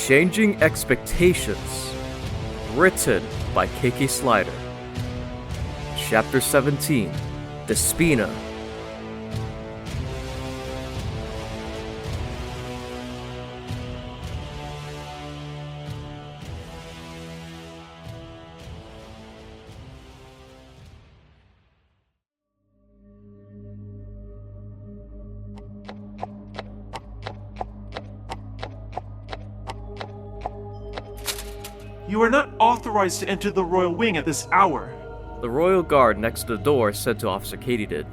Changing Expectations. Written by KK Slider. Chapter 17. Despina. You are not authorized to enter the royal wing at this hour. The royal guard next to the door said to Officer Katydid.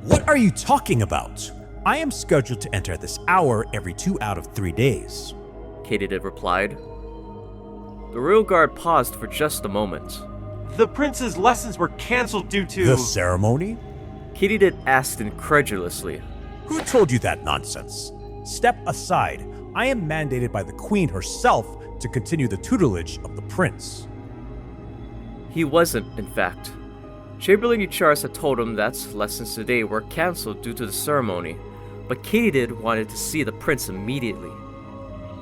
What are you talking about? I am scheduled to enter at this hour every 2 out of 3 days. Katydid replied. The royal guard paused for just a moment. The prince's lessons were cancelled due to... The ceremony? Katydid asked incredulously. Who told you that nonsense? Step aside. I am mandated by the queen herself to continue the tutelage of the prince. He wasn't, in fact. Chamberlain Eucharis had told him that lessons today were cancelled due to the ceremony, but Katydid wanted to see the prince immediately.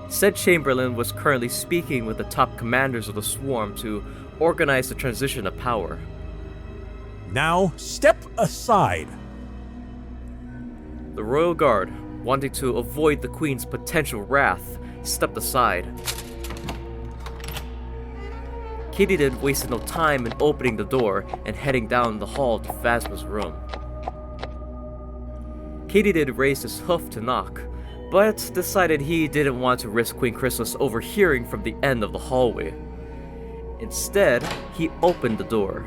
Said Chamberlain was currently speaking with the top commanders of the swarm to organize the transition of power. Now, step aside. The royal guard, wanting to avoid the queen's potential wrath, stepped aside. Katydid wasted no time in opening the door and heading down the hall to Phasma's room. Katydid raised his hoof to knock, but decided he didn't want to risk Queen Chrysalis overhearing from the end of the hallway. Instead, he opened the door.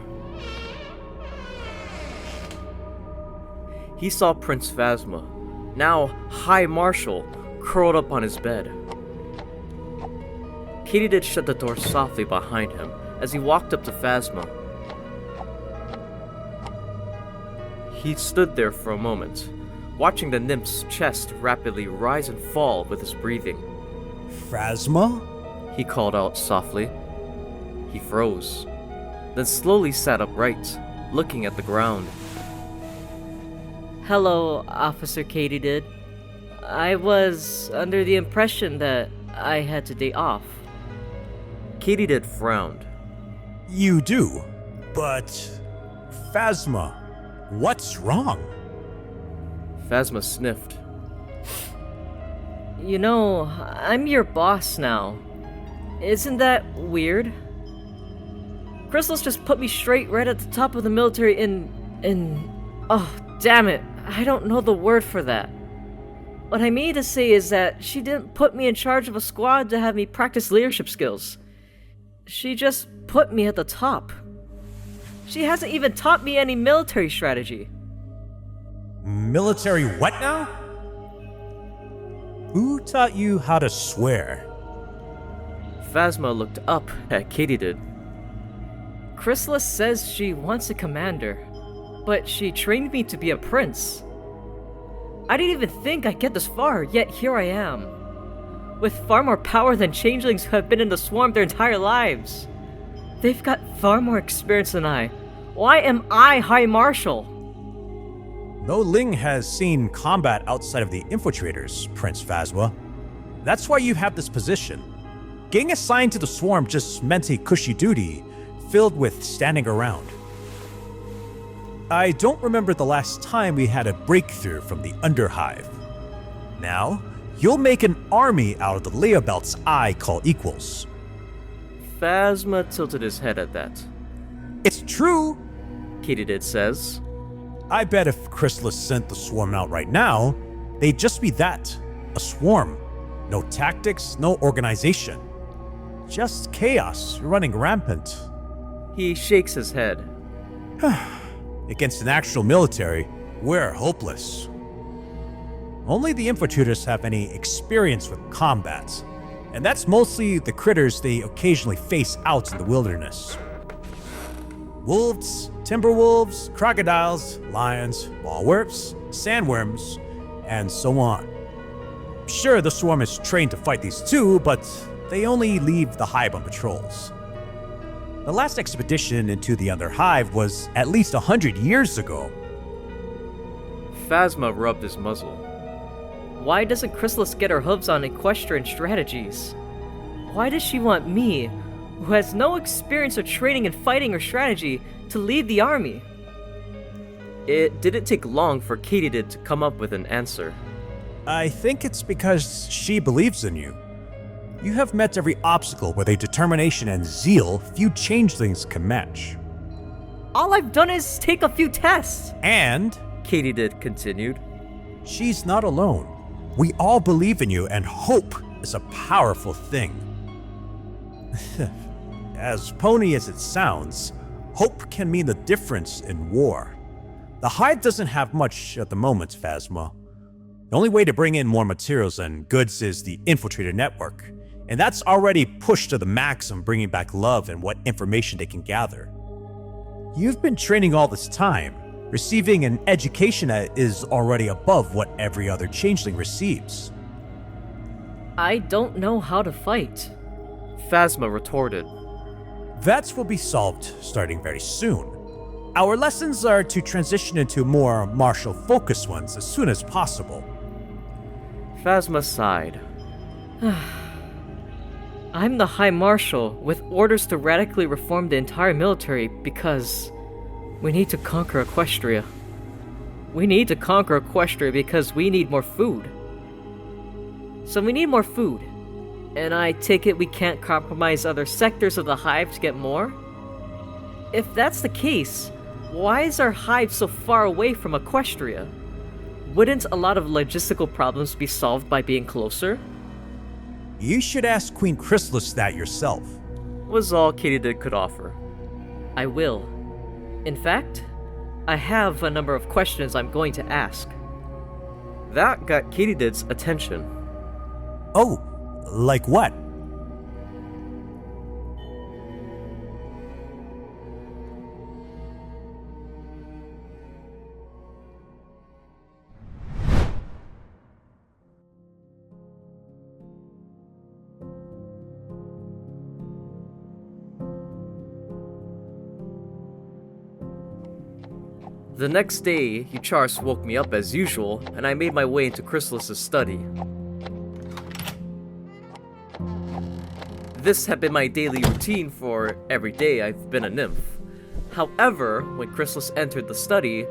He saw Prince Phasma, now High Marshal, curled up on his bed. Katydid shut the door softly behind him as he walked up to Phasma. He stood there for a moment, watching the nymph's chest rapidly rise and fall with his breathing. Phasma? He called out softly. He froze, then slowly sat upright, looking at the ground. Hello, Officer Katydid. I was under the impression that I had today off. Katydid frowned. You do, but... Phasma, what's wrong? Phasma sniffed. You know, I'm your boss now. Isn't that weird? Chrysalis just put me straight right at the top of the military in... Oh, damn it. I don't know the word for that. What I mean to say is that she didn't put me in charge of a squad to have me practice leadership skills. She just put me at the top. She hasn't even taught me any military strategy. Military what now? Who taught you how to swear? Phasma looked up at Katydid. Chrysalis says she wants a commander, but she trained me to be a prince. I didn't even think I'd get this far, yet here I am. With far more power than changelings who have been in the swarm their entire lives. They've got far more experience than I. Why am I High Marshal? No Ling has seen combat outside of the infiltrators, Prince Phasma. That's why you have this position. Getting assigned to the swarm just meant a cushy duty, filled with standing around. I don't remember the last time we had a breakthrough from the Underhive. Now, you'll make an army out of the layabelts I call equals. Phasma tilted his head at that. It's true, Katydid says. I bet if Chrysalis sent the swarm out right now, they'd just be that, a swarm. No tactics, no organization. Just chaos running rampant. He shakes his head. Against an actual military, we're hopeless. Only the infiltrators have any experience with combat, and that's mostly the critters they occasionally face out in the wilderness. Wolves, timberwolves, crocodiles, lions, ballwerps, sandworms, and so on. Sure, the swarm is trained to fight these too, but they only leave the hive on patrols. The last expedition into the other hive was at least 100 years ago. Phasma rubbed his muzzle. Why doesn't Chrysalis get her hooves on equestrian strategies? Why does she want me, who has no experience or training in fighting or strategy, to lead the army? It didn't take long for Katydid to come up with an answer. I think it's because she believes in you. You have met every obstacle with a determination and zeal few changelings can match. All I've done is take a few tests. And Katydid continued. she's not alone. We all believe in you, and hope is a powerful thing. As pony as it sounds, hope can mean the difference in war. The Hive doesn't have much at the moment, Phasma. The only way to bring in more materials and goods is the infiltrator network, and that's already pushed to the max on bringing back love and what information they can gather. You've been training all this time. Receiving an education that is already above what every other changeling receives. I don't know how to fight. Phasma retorted. That will be solved starting very soon. Our lessons are to transition into more martial-focused ones as soon as possible. Phasma sighed. I'm the High Marshal with orders to radically reform the entire military because we need to conquer Equestria. We need to conquer Equestria because we need more food. So we need more food. And I take it we can't compromise other sectors of the Hive to get more? If that's the case, why is our Hive so far away from Equestria? Wouldn't a lot of logistical problems be solved by being closer? You should ask Queen Chrysalis that yourself. Was all Katydid could offer. I will. In fact, I have a number of questions I'm going to ask. That got Katydid's attention. Oh, like what? The next day, Eucharis woke me up as usual, and I made my way into Chrysalis's study. This had been my daily routine for every day I've been a nymph. However, when Chrysalis entered the study,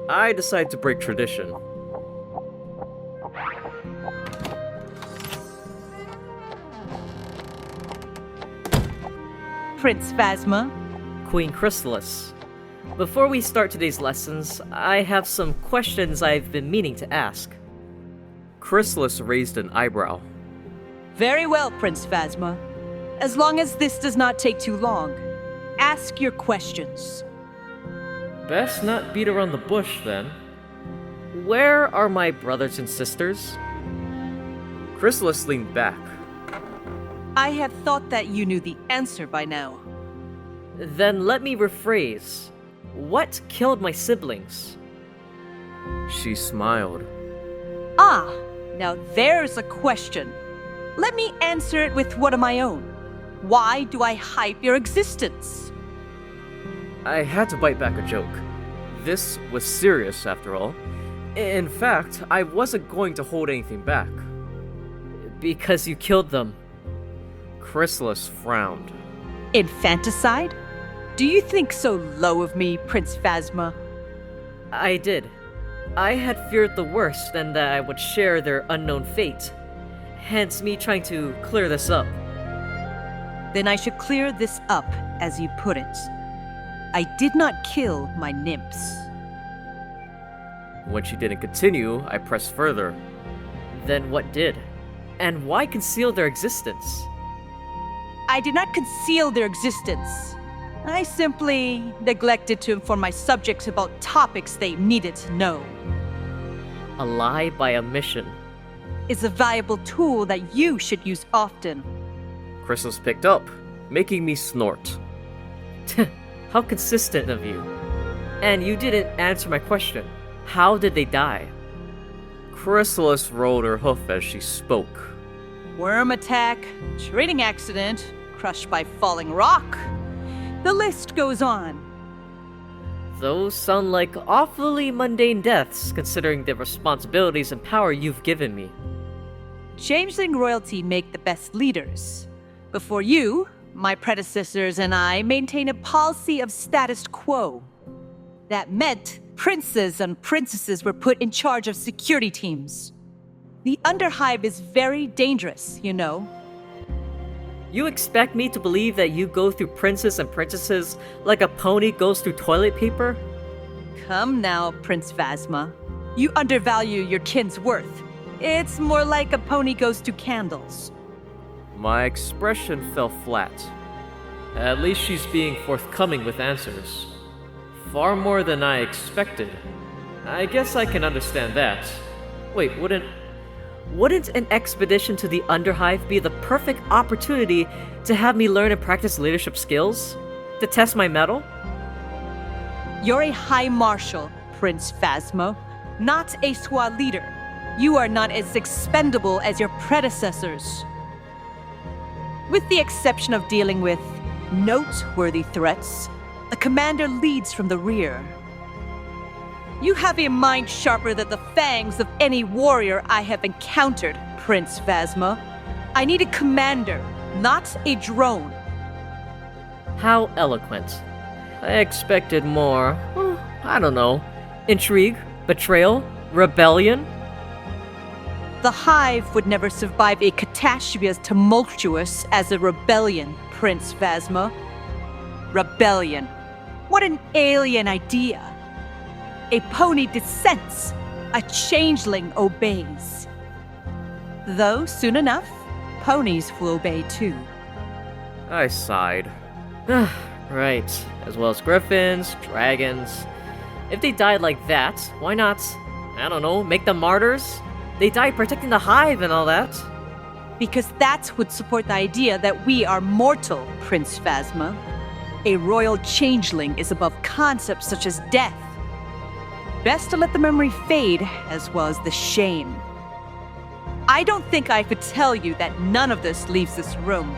I decided to break tradition. Prince Phasma. Queen Chrysalis. Before we start today's lessons, I have some questions I've been meaning to ask. Chrysalis raised an eyebrow. Very well, Prince Phasma. As long as this does not take too long, ask your questions. Best not beat around the bush, then. Where are my brothers and sisters? Chrysalis leaned back. I had thought that you knew the answer by now. Then let me rephrase. What killed my siblings? She smiled. Ah, now there's a question. Let me answer it with one of my own. Why do I hype your existence? I had to bite back a joke. This was serious, after all. In fact, I wasn't going to hold anything back. Because you killed them. Chrysalis frowned. Infanticide? Do you think so low of me, Prince Phasma? I did. I had feared the worst and that I would share their unknown fate. Hence me trying to clear this up. Then I should clear this up, as you put it. I did not kill my nymphs. When she didn't continue, I pressed further. Then what did? And why conceal their existence? I did not conceal their existence. I simply neglected to inform my subjects about topics they needed to know. A lie by omission. Is a valuable tool that you should use often. Chrysalis picked up, making me snort. How consistent of you. And you didn't answer my question. How did they die? Chrysalis rolled her hoof as she spoke. Worm attack, trading accident, crushed by falling rock. The list goes on. Those sound like awfully mundane deaths, considering the responsibilities and power you've given me. Changeling royalty make the best leaders. Before you, my predecessors and I maintain a policy of status quo. That meant princes and princesses were put in charge of security teams. The Underhive is very dangerous, you know. You expect me to believe that you go through princes and princesses like a pony goes through toilet paper? Come now, Prince Phasma. You undervalue your kin's worth. It's more like a pony goes to candles. My expression fell flat. At least she's being forthcoming with answers. Far more than I expected. I guess I can understand that. Wait, Wouldn't an expedition to the Underhive be the perfect opportunity to have me learn and practice leadership skills? To test my mettle? You're a High Marshal, Prince Phasma, not a SWAT leader. You are not as expendable as your predecessors. With the exception of dealing with noteworthy threats, the commander leads from the rear. You have a mind sharper than the fangs of any warrior I have encountered, Prince Phasma. I need a commander, not a drone. How eloquent. I expected more. I don't know. Intrigue? Betrayal? Rebellion? The Hive would never survive a catastrophe as tumultuous as a rebellion, Prince Phasma. Rebellion. What an alien idea. A pony dissents. A changeling obeys. Though, soon enough, ponies will obey too. I sighed. Right. As well as griffins, dragons. If they died like that, why not, I don't know, make them martyrs? They died protecting the Hive and all that. Because that would support the idea that we are mortal, Prince Phasma. A royal changeling is above concepts such as death. Best to let the memory fade, as well as the shame. I don't think I could tell you that none of this leaves this room.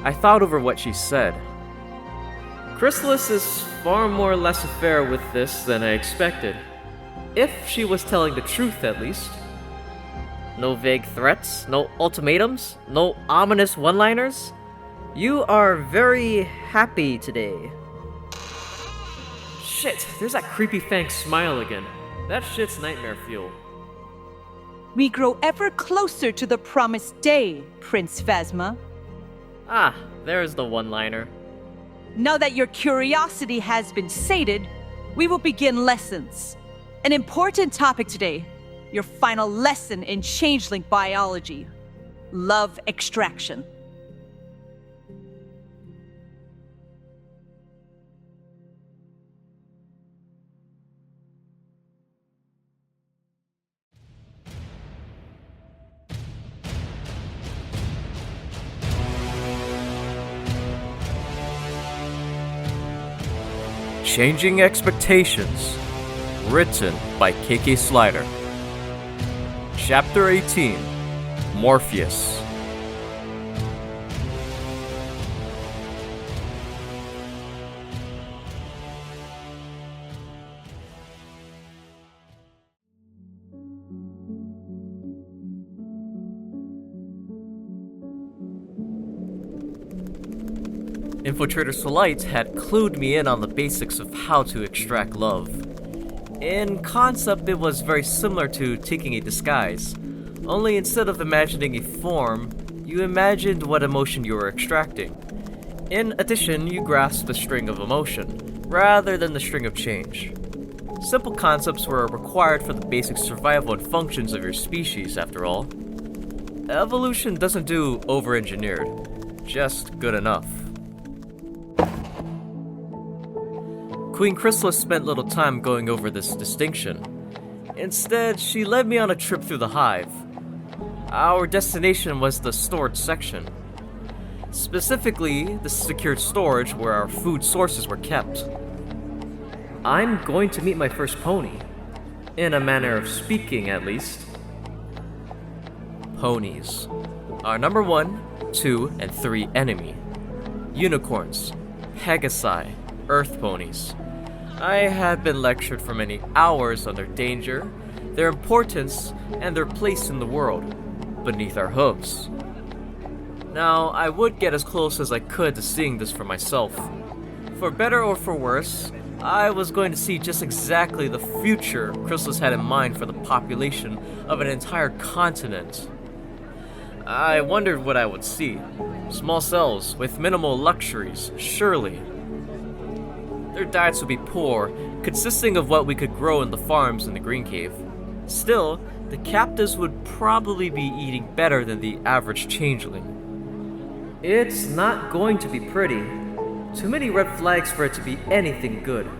I thought over what she said. Chrysalis is far more laissez-faire with this than I expected. If she was telling the truth, at least. No vague threats, no ultimatums, no ominous one-liners. You are very happy today. Shit, there's that creepy Fang smile again. That shit's nightmare fuel. We grow ever closer to the promised day, Prince Phasma. Ah, there's the one-liner. Now that your curiosity has been sated, we will begin lessons. An important topic today, your final lesson in changeling biology. Love extraction. Changing Expectations. Written by KK Slider. Chapter 18. Morpheus. Infiltrator Solite had clued me in on the basics of how to extract love. In concept, it was very similar to taking a disguise, only instead of imagining a form, you imagined what emotion you were extracting. In addition, you grasped the string of emotion, rather than the string of change. Simple concepts were required for the basic survival and functions of your species, after all. Evolution doesn't do over-engineered, just good enough. Queen Chrysalis spent little time going over this distinction. Instead, she led me on a trip through the Hive. Our destination was the storage section. Specifically, the secured storage where our food sources were kept. I'm going to meet my first pony. In a manner of speaking, at least. Ponies. Our number 1, 2, and 3 enemy. Unicorns. Pegasi. Earth ponies. I had been lectured for many hours on their danger, their importance, and their place in the world, beneath our hooves. Now, I would get as close as I could to seeing this for myself. For better or for worse, I was going to see just exactly the future Chrysalis had in mind for the population of an entire continent. I wondered what I would see. Small cells with minimal luxuries, surely. Their diets would be poor, consisting of what we could grow in the farms in the Green Cave. Still, the captives would probably be eating better than the average changeling. It's not going to be pretty. Too many red flags for it to be anything good.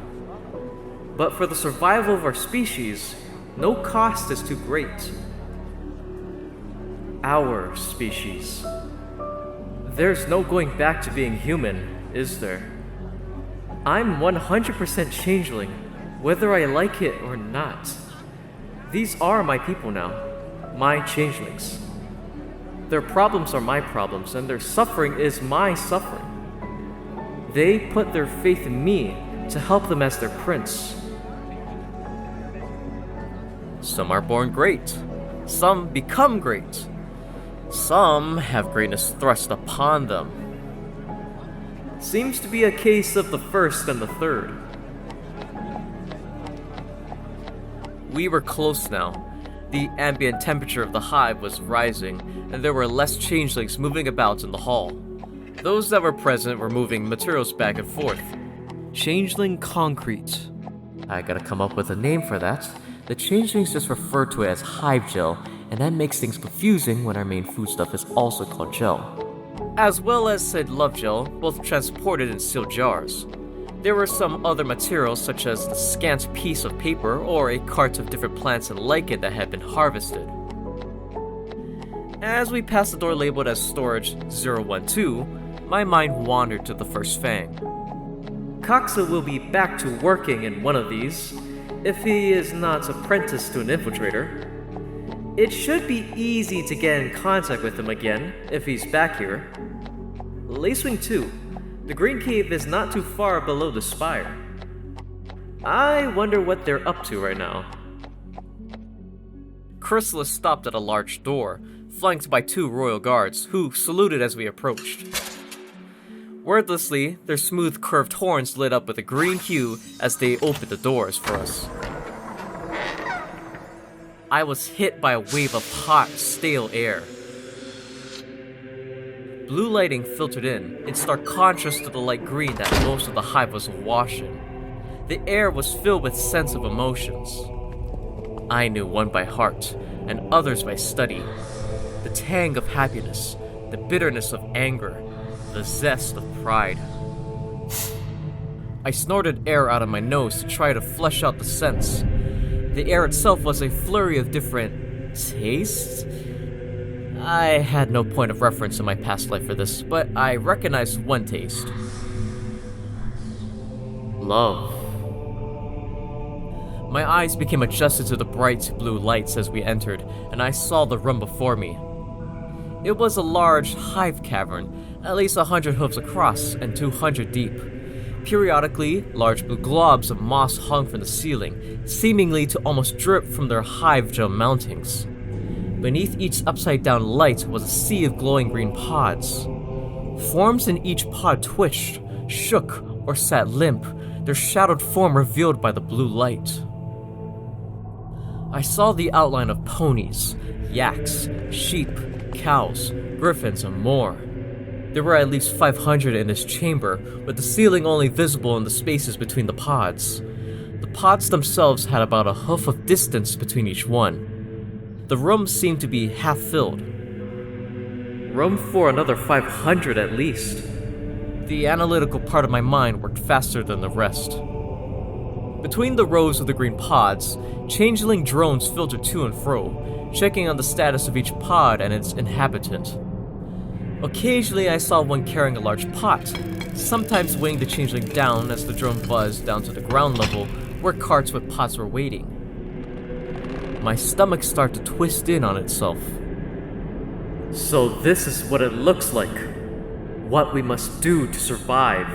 But for the survival of our species, no cost is too great. Our species. There's no going back to being human, is there? I'm 100% changeling, whether I like it or not. These are my people now, my changelings. Their problems are my problems, and their suffering is my suffering. They put their faith in me to help them as their prince. Some are born great. Some become great. Some have greatness thrust upon them. Seems to be a case of the first and the third. We were close now. The ambient temperature of the hive was rising, and there were less changelings moving about in the hall. Those that were present were moving materials back and forth. Changeling concrete. I gotta come up with a name for that. The changelings just refer to it as hive gel, and that makes things confusing when our main foodstuff is also called gel. As well as said love gel, both transported in sealed jars. There were some other materials such as the scant piece of paper or a cart of different plants and lichen that had been harvested. As we passed the door labeled as Storage 012, my mind wandered to the first fang. Coxa will be back to working in one of these, if he is not apprenticed to an infiltrator. It should be easy to get in contact with him again, if he's back here. Lacewing 2. The Green Cave is not too far below the spire. I wonder what they're up to right now. Chrysalis stopped at a large door, flanked by 2 royal guards, who saluted as we approached. Wordlessly, their smooth curved horns lit up with a green hue as they opened the doors for us. I was hit by a wave of hot, stale air. Blue lighting filtered in stark contrast to the light green that most of the hive was awash in. The air was filled with sense of emotions. I knew one by heart, and others by study. The tang of happiness, the bitterness of anger, the zest of pride. I snorted air out of my nose to try to flesh out the scents. The air itself was a flurry of different tastes. I had no point of reference in my past life for this, but I recognized one taste. Love. My eyes became adjusted to the bright blue lights as we entered, and I saw the room before me. It was a large hive cavern, at least 100 hooves across and 200 deep. Periodically, large blue globs of moss hung from the ceiling, seemingly to almost drip from their hive gel mountings. Beneath each upside-down light was a sea of glowing green pods. Forms in each pod twitched, shook, or sat limp, their shadowed form revealed by the blue light. I saw the outline of ponies, yaks, sheep, cows, griffins, and more. There were at least 500 in this chamber, with the ceiling only visible in the spaces between the pods. The pods themselves had about a hoof of distance between each one. The room seemed to be half filled. Room for another 500 at least. The analytical part of my mind worked faster than the rest. Between the rows of the green pods, changeling drones filtered to and fro, checking on the status of each pod and its inhabitant. Occasionally I saw one carrying a large pot, sometimes weighing the changeling down as the drone buzzed down to the ground level where carts with pots were waiting. My stomach started to twist in on itself. So this is what it looks like. What we must do to survive.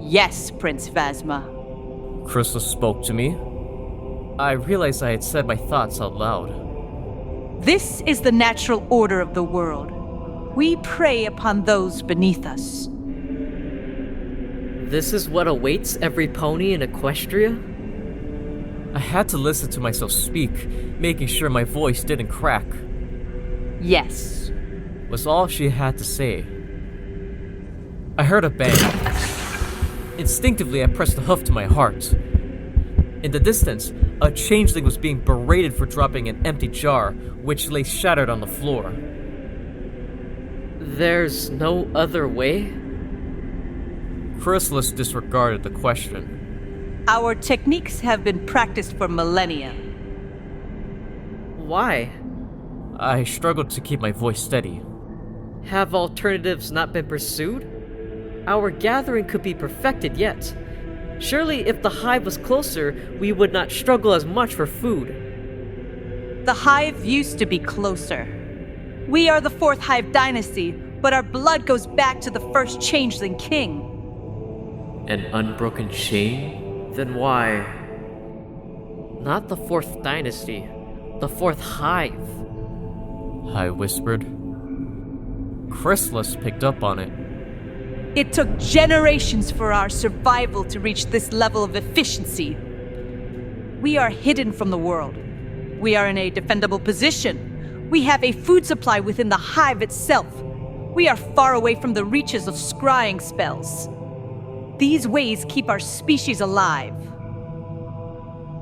Yes, Prince Phasma. Chrysalis spoke to me. I realized I had said my thoughts out loud. This is the natural order of the world. We prey upon those beneath us. This is what awaits every pony in Equestria? I had to listen to myself speak, making sure my voice didn't crack. Yes. Was all she had to say. I heard a bang. Instinctively, I pressed the hoof to my heart. In the distance, a changeling was being berated for dropping an empty jar, which lay shattered on the floor. There's no other way? Chrysalis disregarded the question. Our techniques have been practiced for millennia. Why? I struggled to keep my voice steady. Have alternatives not been pursued? Our gathering could be perfected yet. Surely if the hive was closer, we would not struggle as much for food. The hive used to be closer. We are the fourth hive dynasty, but our blood goes back to the first changeling king. An unbroken chain? Then why? Not the fourth dynasty, the fourth hive. I whispered. Chrysalis picked up on it. It took generations for our survival to reach this level of efficiency. We are hidden from the world. We are in a defendable position. We have a food supply within the hive itself. We are far away from the reaches of scrying spells. These ways keep our species alive.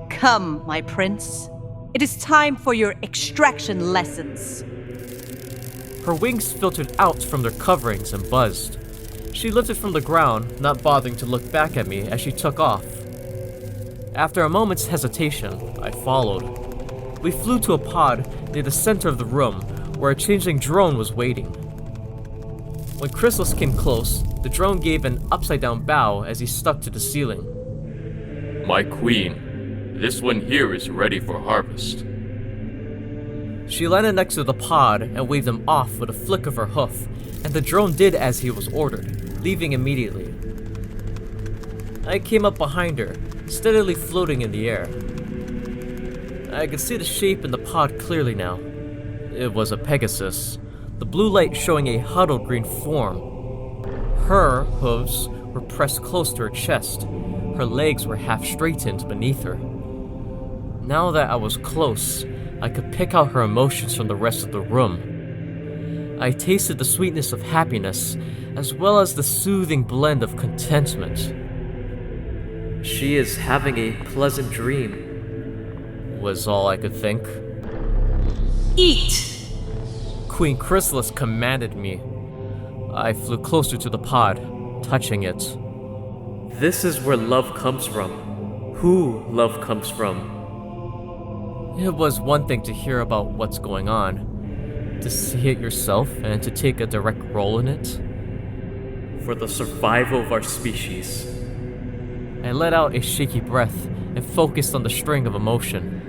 Come, my prince. It is time for your extraction lessons. Her wings filtered out from their coverings and buzzed. She lifted from the ground, not bothering to look back at me as she took off. After a moment's hesitation, I followed. We flew to a pod near the center of the room where a changeling drone was waiting. When Chrysalis came close, the drone gave an upside-down bow as he stuck to the ceiling. My queen, this one here is ready for harvest. She landed next to the pod and waved him off with a flick of her hoof, and the drone did as he was ordered, leaving immediately. I came up behind her, steadily floating in the air. I could see the shape in the pod clearly now. It was a Pegasus, the blue light showing a huddled green form. Her hooves were pressed close to her chest. Her legs were half straightened beneath her. Now that I was close, I could pick out her emotions from the rest of the room. I tasted the sweetness of happiness, as well as the soothing blend of contentment. She is having a pleasant dream, was all I could think. Eat! Queen Chrysalis commanded me. I flew closer to the pod, touching it. This is where love comes from. Who love comes from. It was one thing to hear about what's going on, to see it yourself and to take a direct role in it. For the survival of our species. I let out a shaky breath and focused on the string of emotion.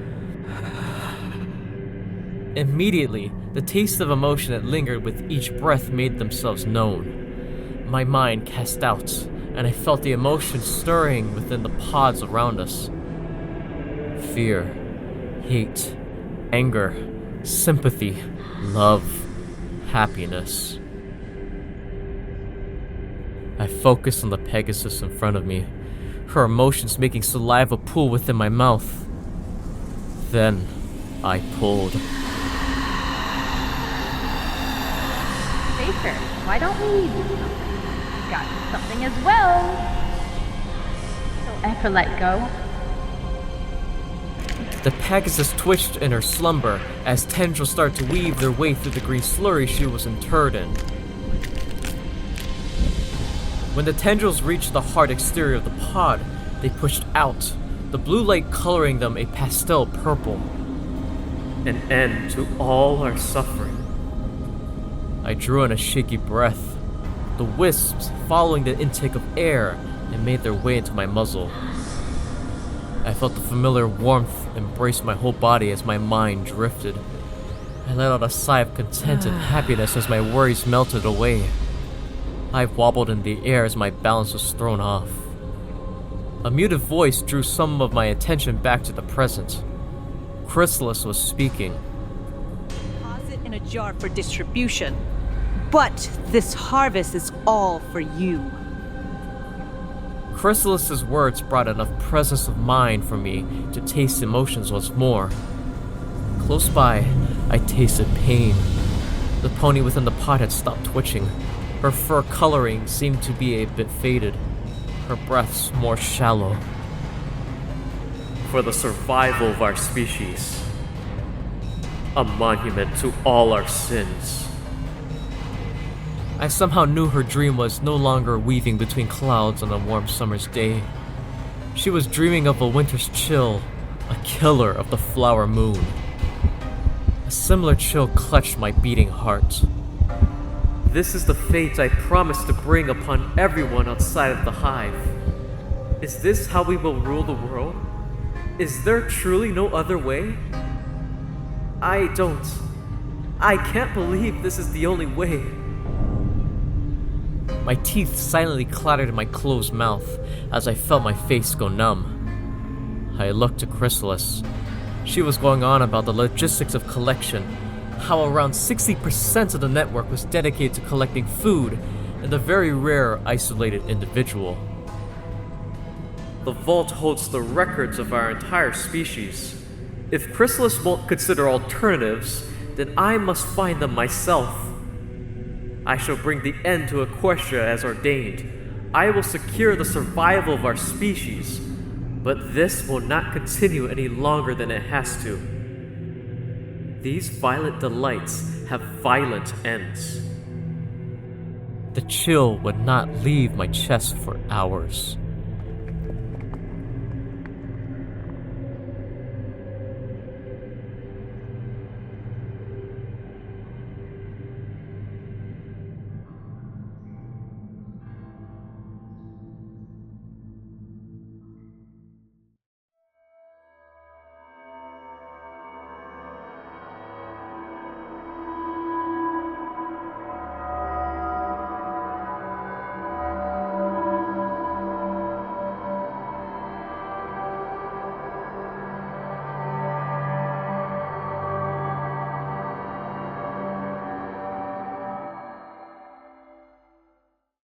Immediately, the taste of emotion that lingered with each breath made themselves known. My mind cast out, and I felt the emotion stirring within the pods around us. Fear, hate, anger, sympathy, love, happiness. I focused on the Pegasus in front of me, her emotions making saliva pool within my mouth. Then, I pulled. Baker, why don't we got something as well? Don't ever let go. The Pegasus twitched in her slumber as tendrils started to weave their way through the green slurry she was interred in. When the tendrils reached the hard exterior of the pod, they pushed out, the blue light coloring them a pastel purple. An end to all our suffering. I drew in a shaky breath, the wisps following the intake of air and made their way into my muzzle. I felt the familiar warmth embrace my whole body as my mind drifted. I let out a sigh of content and happiness as my worries melted away. I wobbled in the air as my balance was thrown off. A muted voice drew some of my attention back to the present. Chrysalis was speaking. Deposit in a jar for distribution. But this harvest is all for you. Chrysalis's words brought enough presence of mind for me to taste emotions once more. Close by, I tasted pain. The pony within the pot had stopped twitching. Her fur coloring seemed to be a bit faded, her breaths more shallow. For the survival of our species. A monument to all our sins. I somehow knew her dream was no longer weaving between clouds on a warm summer's day. She was dreaming of a winter's chill, a killer of the flower moon. A similar chill clutched my beating heart. This is the fate I promised to bring upon everyone outside of the hive. Is this how we will rule the world? Is there truly no other way? I can't believe this is the only way. My teeth silently clattered in my closed mouth as I felt my face go numb. I looked to Chrysalis. She was going on about the logistics of collection, how around 60% of the network was dedicated to collecting food and the very rare isolated individual. The vault holds the records of our entire species. If Chrysalis won't consider alternatives, then I must find them myself. I shall bring the end to Equestria as ordained. I will secure the survival of our species, but this will not continue any longer than it has to. These violent delights have violent ends. The chill would not leave my chest for hours.